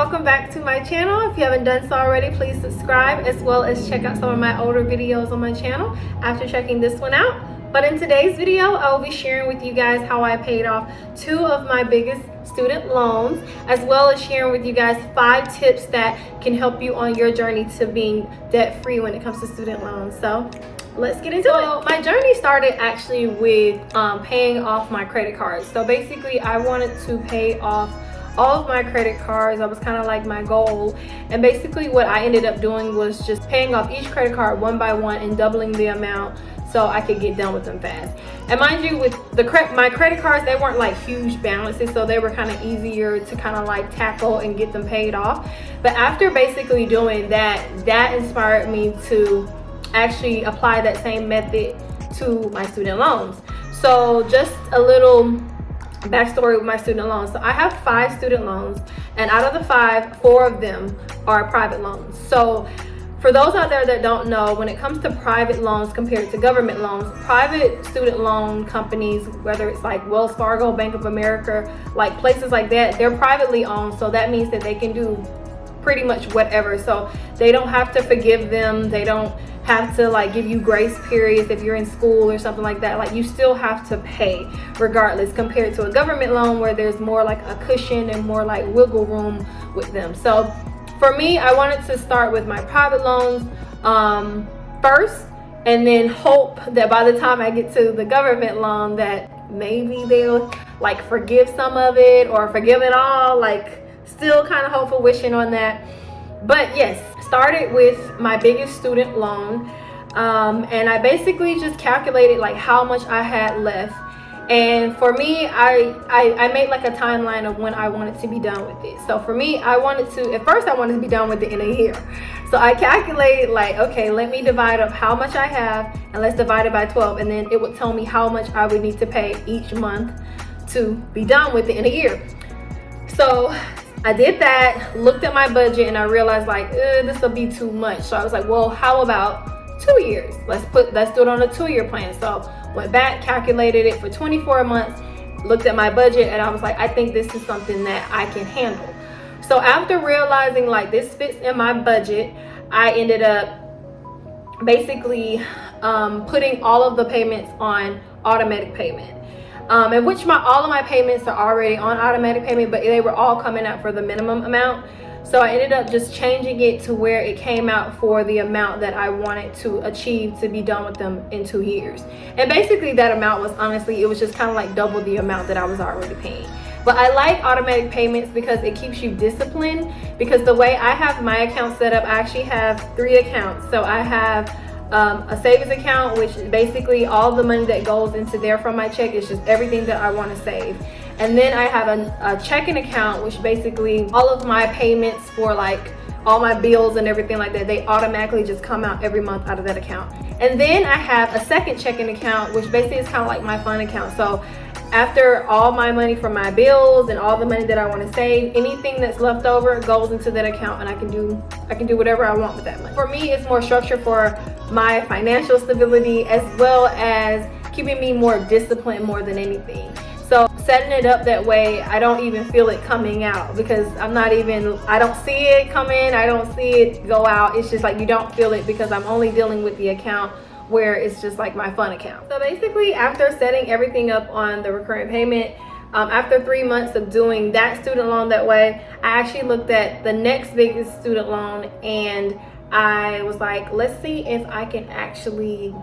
welcome back to my channel. If you haven't done so already, please subscribe as well as check out some of my older videos on my channel after checking this one out. But in today's video, I will be sharing with you guys how I paid off 2 of my biggest student loans, as well as sharing with you guys 5 tips that can help you on your journey to being debt-free when it comes to student loans. So let's get into it. My journey started actually with paying off my credit cards. So basically I wanted to pay off all of my credit cards. That was kind of like my goal, and basically what I ended up doing was just paying off each credit card one by one and doubling the amount so I could get done with them fast. And mind you, with my credit cards, they weren't like huge balances, so they were kind of easier to kind of like tackle and get them paid off. But after basically doing that, that inspired me to actually apply that same method to my student loans. So just a little backstory with my student loans. So I have 5 student loans, and out of the 5, 4 of them are private loans. So for those out there that don't know, when it comes to private loans compared to government loans, private student loan companies, whether it's like Wells Fargo, Bank of America, like places like that, they're privately owned. So that means that they can do pretty much whatever. So they don't have to forgive them. They don't have to like give you grace periods if you're in school or something like that. Like, you still have to pay regardless, compared to a government loan where there's more like a cushion and more like wiggle room with them. So for me, I wanted to start with my private loans first, and then hope that by the time I get to the government loan that maybe they'll like forgive some of it or forgive it all. Like, still kind of hopeful, wishing on that. But yes, started with my biggest student loan, and I basically just calculated like how much I had left. And for me, I made like a timeline of when I wanted to be done with it. So for me, at first I wanted to be done with it in a year. So I calculated like, okay, let me divide up how much I have and let's divide it by 12. And then it would tell me how much I would need to pay each month to be done with it in a year. So I did that, looked at my budget, and I realized like, this will be too much. So I was like, well, how about 2 years? Let's do it on a 2-year plan. So went back, calculated it for 24 months, looked at my budget, and I was like, I think this is something that I can handle. So after realizing like this fits in my budget, I ended up basically putting all of the payments on automatic payment. In which all of my payments are already on automatic payment, but they were all coming out for the minimum amount. So I ended up just changing it to where it came out for the amount that I wanted to achieve to be done with them in 2 years. And basically that amount was, honestly, it was just kind of like double the amount that I was already paying. But I like automatic payments because it keeps you disciplined, because the way I have my account set up, I actually have 3 accounts. So I have a savings account, which is basically all the money that goes into there from my check is just everything that I want to save. And then I have a checking account, which basically all of my payments for like all my bills and everything like that, they automatically just come out every month out of that account. And then I have a second checking account, which basically is kind of like my fun account. So after all my money from my bills and all the money that I want to save, anything that's left over goes into that account, and I can do whatever I want with that money. For me, it's more structure for my financial stability, as well as keeping me more disciplined more than anything. So setting it up that way, I don't even feel it coming out, because I don't see it come in, I don't see it go out. It's just like you don't feel it, because I'm only dealing with the account where it's just like my fun account. So basically, after setting everything up on the recurring payment, after 3 months of doing that student loan that way, I actually looked at the next biggest student loan, and I was like, let's see if I can actually,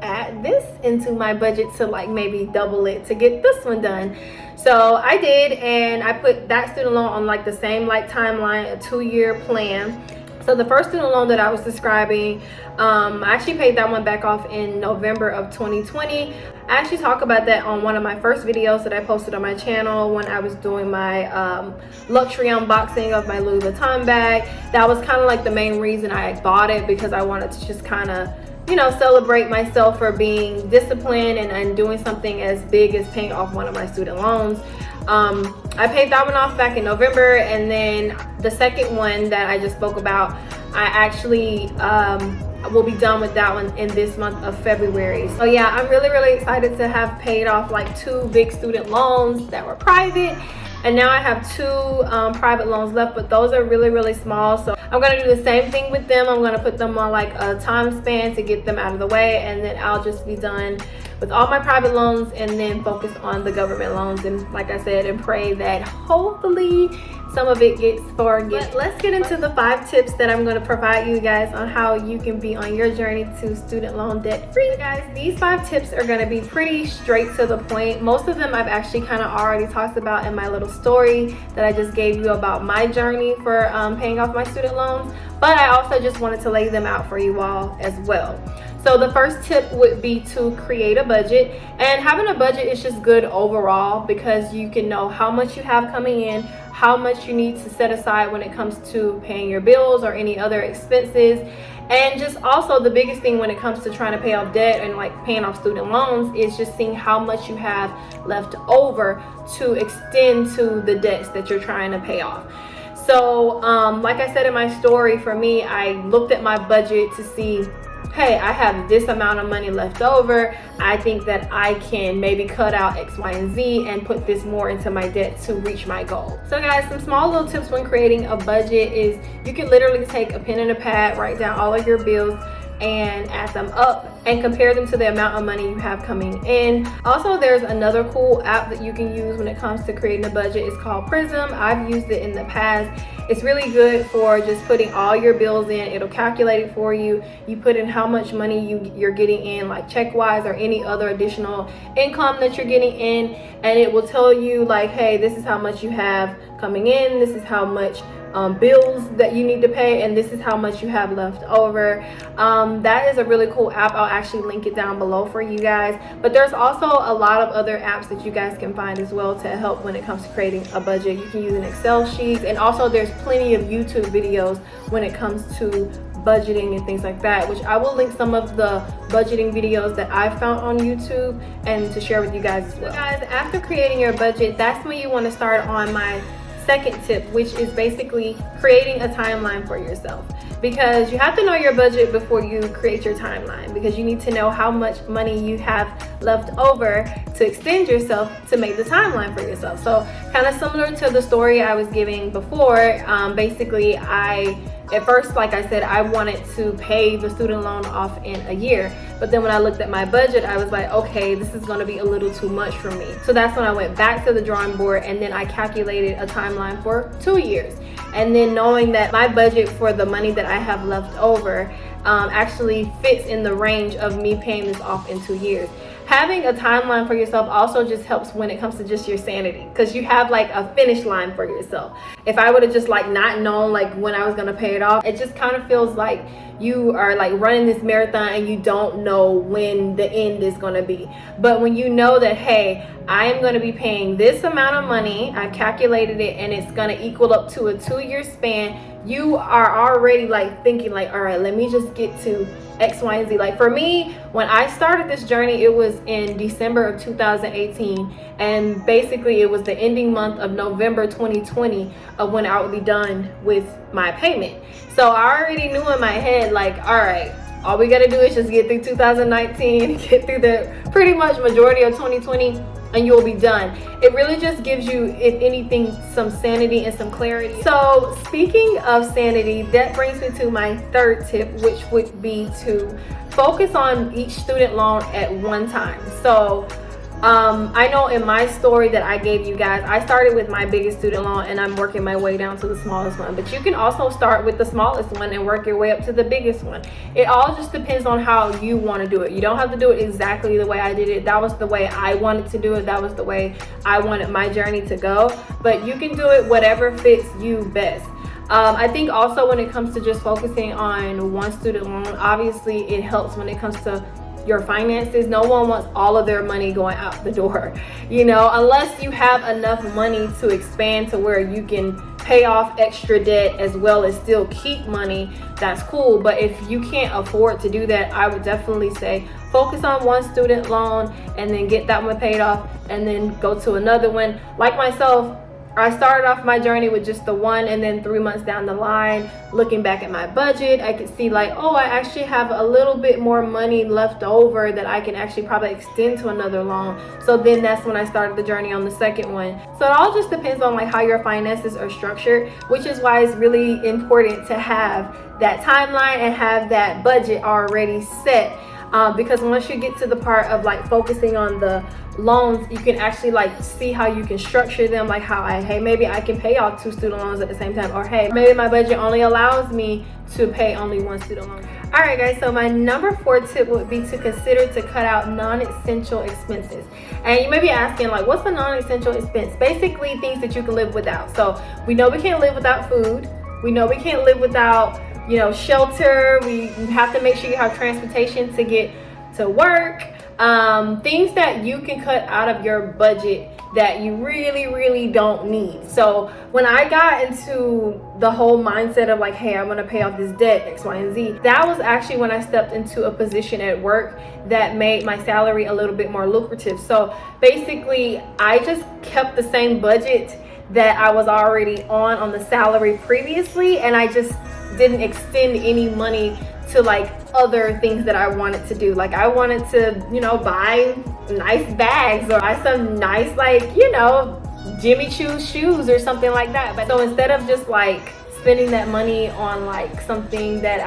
add this into my budget to like maybe double it to get this one done. So I did, and I put that student loan on like the same like timeline, a 2-year plan. So the first student loan that I was describing, I actually paid that one back off in November of 2020. I actually talk about that on one of my first videos that I posted on my channel when I was doing my luxury unboxing of my Louis Vuitton bag. That was kind of like the main reason I bought it, because I wanted to just kind of, celebrate myself for being disciplined and doing something as big as paying off one of my student loans. I paid that one off back in November, and then the second one that I just spoke about, I actually we'll be done with that one in this month of February. So yeah, I'm really excited to have paid off like 2 big student loans that were private, and now I have 2 private loans left, but those are really small. So I'm gonna do the same thing with them. I'm gonna put them on like a time span to get them out of the way, and then I'll just be done with all my private loans and then focus on the government loans, and like I said, and pray that hopefully some of it gets forgiven. But let's get into the 5 tips that I'm going to provide you guys on how you can be on your journey to student loan debt free. Guys, these 5 tips are going to be pretty straight to the point. Most of them I've actually kind of already talked about in my little story that I just gave you about my journey for paying off my student loans, but I also just wanted to lay them out for you all as well. So the first tip would be to create a budget, and having a budget is just good overall because you can know how much you have coming in, how much you need to set aside when it comes to paying your bills or any other expenses. And just also the biggest thing when it comes to trying to pay off debt and like paying off student loans is just seeing how much you have left over to extend to the debts that you're trying to pay off. So like I said in my story, for me, I looked at my budget to see, hey, I have this amount of money left over. I think that I can maybe cut out X, Y, and Z and put this more into my debt to reach my goal. So guys, some small little tips when creating a budget is you can literally take a pen and a pad, write down all of your bills and add them up and compare them to the amount of money you have coming in. Also, there's another cool app that you can use when it comes to creating a budget. It's called Prism. I've used it in the past. It's really good for just putting all your bills in. It'll calculate it for you. You put in how much money you're getting in, like check-wise or any other additional income that you're getting in, and it will tell you like, hey, this is how much you have coming in, this is how much bills that you need to pay, and this is how much you have left over. That is a really cool app. I'll actually link it down below for you guys, but there's also a lot of other apps that you guys can find as well to help when it comes to creating a budget. You can use an Excel sheet, and also there's plenty of YouTube videos when it comes to budgeting and things like that, which I will link some of the budgeting videos that I found on YouTube and to share with you guys as well. So guys, after creating your budget, that's when you want to start on my second tip, which is basically creating a timeline for yourself, because you have to know your budget before you create your timeline, because you need to know how much money you have left over to extend yourself to make the timeline for yourself. So kind of similar to the story I was giving before, basically at first, like I said, I wanted to pay the student loan off in a year. But then when I looked at my budget, I was like, okay, this is going to be a little too much for me. So that's when I went back to the drawing board, and then I calculated a timeline for 2 years. And then knowing that my budget for the money that I have left over actually fits in the range of me paying this off in 2 years. Having a timeline for yourself also just helps when it comes to just your sanity, because you have like a finish line for yourself. If I would have just like not known like when I was gonna pay it off, it just kind of feels like you are like running this marathon and you don't know when the end is gonna be. But when you know that, hey, I am gonna be paying this amount of money, I've calculated it, and it's gonna equal up to a 2-year span, you are already like thinking like, all right, let me just get to X, Y, and Z. Like for me, when I started this journey, it was in December of 2018, and basically it was the ending month of November 2020 of when I would be done with my payment. So I already knew in my head like, all right, all we gotta do is just get through 2019, get through the pretty much majority of 2020, and you'll be done. It really just gives you, if anything, some sanity and some clarity. So speaking of sanity, that brings me to my third tip, which would be to focus on each student loan at one time. So I know in my story that I gave you guys, I started with my biggest student loan and I'm working my way down to the smallest one. But you can also start with the smallest one and work your way up to the biggest one. It all just depends on how you want to do it. You don't have to do it exactly the way I did it. That was the way I wanted to do it. That was the way I wanted my journey to go. But you can do it whatever fits you best. I think also when it comes to just focusing on one student loan, obviously it helps when it comes to your finances. No one wants all of their money going out the door, you know, unless you have enough money to expand to where you can pay off extra debt as well as still keep money. That's cool. But if you can't afford to do that, I would definitely say focus on one student loan and then get that one paid off and then go to another one. Like myself, I started off my journey with just the one, and then 3 months down the line, looking back at my budget, I could see like, oh, I actually have a little bit more money left over that I can actually probably extend to another loan. So then that's when I started the journey on the second one. So it all just depends on like how your finances are structured, which is why it's really important to have that timeline and have that budget already set. Because once you get to the part of like focusing on the loans, you can actually like see how you can structure them, like how hey, maybe I can pay off 2 student loans at the same time, or hey, maybe my budget only allows me to pay only 1 student loan. All right guys, so my number 4 tip would be to consider to cut out non-essential expenses. And you may be asking like, what's a non-essential expense? Basically things that you can live without. So we know we can't live without food, we know we can't live without, you know, shelter. We have to make sure you have transportation to get to work. Things that you can cut out of your budget that you really don't need. So when I got into the whole mindset of like, hey, I'm gonna pay off this debt, X, Y, and Z, that was actually when I stepped into a position at work that made my salary a little bit more lucrative. So basically I just kept the same budget that I was already on the salary previously, and I just didn't extend any money to like other things that I wanted to do. Like I wanted to, you know, buy nice bags or buy some nice, like, you know, Jimmy Choo shoes or something like that. But so instead of just like spending that money on like something that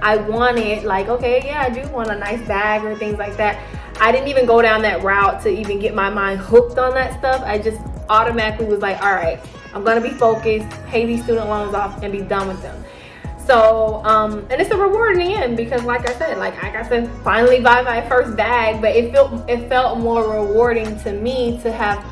I wanted, like, okay, yeah, I do want a nice bag or things like that, I didn't even go down that route to even get my mind hooked on that stuff. I just automatically was like, all right, I'm gonna be focused, pay these student loans off and be done with them. So and it's a reward in the end, because like I said, finally buy my first bag, but it felt more rewarding to me to have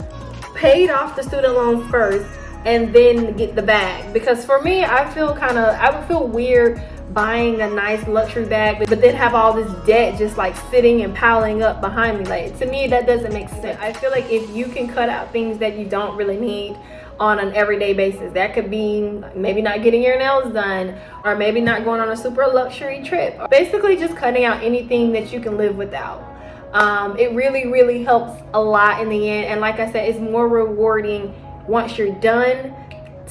paid off the student loans first and then get the bag. Because for me, I would feel weird buying a nice luxury bag but then have all this debt just like sitting and piling up behind me. Like, to me, that doesn't make sense. I feel like if you can cut out things that you don't really need on an everyday basis, that could be maybe not getting your nails done, or maybe not going on a super luxury trip, basically just cutting out anything that you can live without. It really helps a lot in the end, and like I said, it's more rewarding once you're done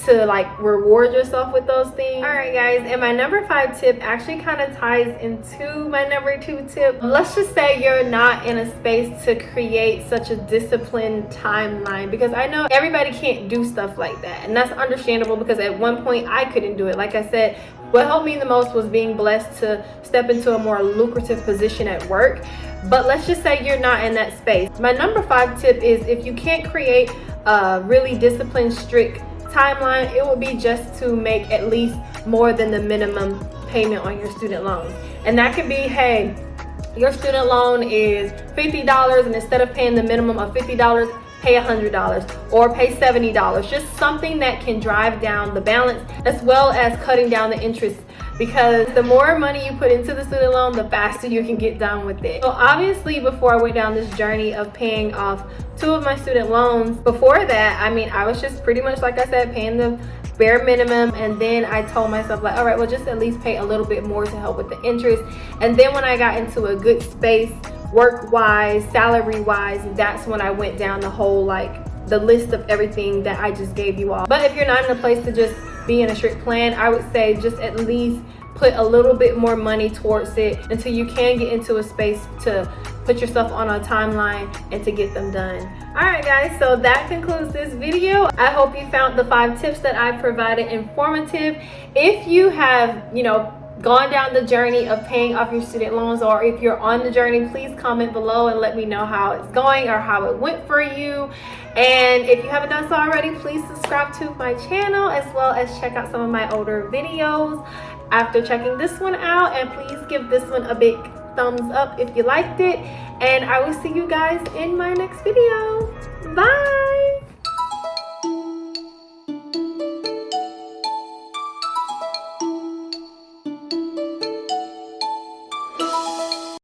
to like reward yourself with those things. All right guys, and my number 5 tip actually kind of ties into my number 2 tip. Let's just say you're not in a space to create such a disciplined timeline, because I know everybody can't do stuff like that, and that's understandable, because at one point I couldn't do it. Like I said, what helped me the most was being blessed to step into a more lucrative position at work. But let's just say you're not in that space. My number 5 tip is, if you can't create a really disciplined, strict timeline, it would be just to make at least more than the minimum payment on your student loans. And that could be, hey, your student loan is $50, and instead of paying the minimum of $50, pay $100 or pay $70. Just something that can drive down the balance, as well as cutting down the interest, because the more money you put into the student loan, the faster you can get done with it. So obviously, before I went down this journey of paying off 2 of my student loans, before that, I mean, I was just pretty much, like I said, paying the bare minimum, and then I told myself like, all right, well, just at least pay a little bit more to help with the interest. And then when I got into a good space, work-wise, salary-wise, that's when I went down the whole, like, the list of everything that I just gave you all. But if you're not in a place to just be in a strict plan, I would say just at least put a little bit more money towards it until you can get into a space to put yourself on a timeline and to get them done. All right guys, so that concludes this video. I hope you found the 5 tips that I provided informative. If you have, you know, gone down the journey of paying off your student loans, or if you're on the journey, please comment below and let me know how it's going or how it went for you. And if you haven't done so already, please subscribe to my channel, as well as check out some of my older videos after checking this one out. And please give this one a big thumbs up if you liked it, and I will see you guys in my next video. Bye.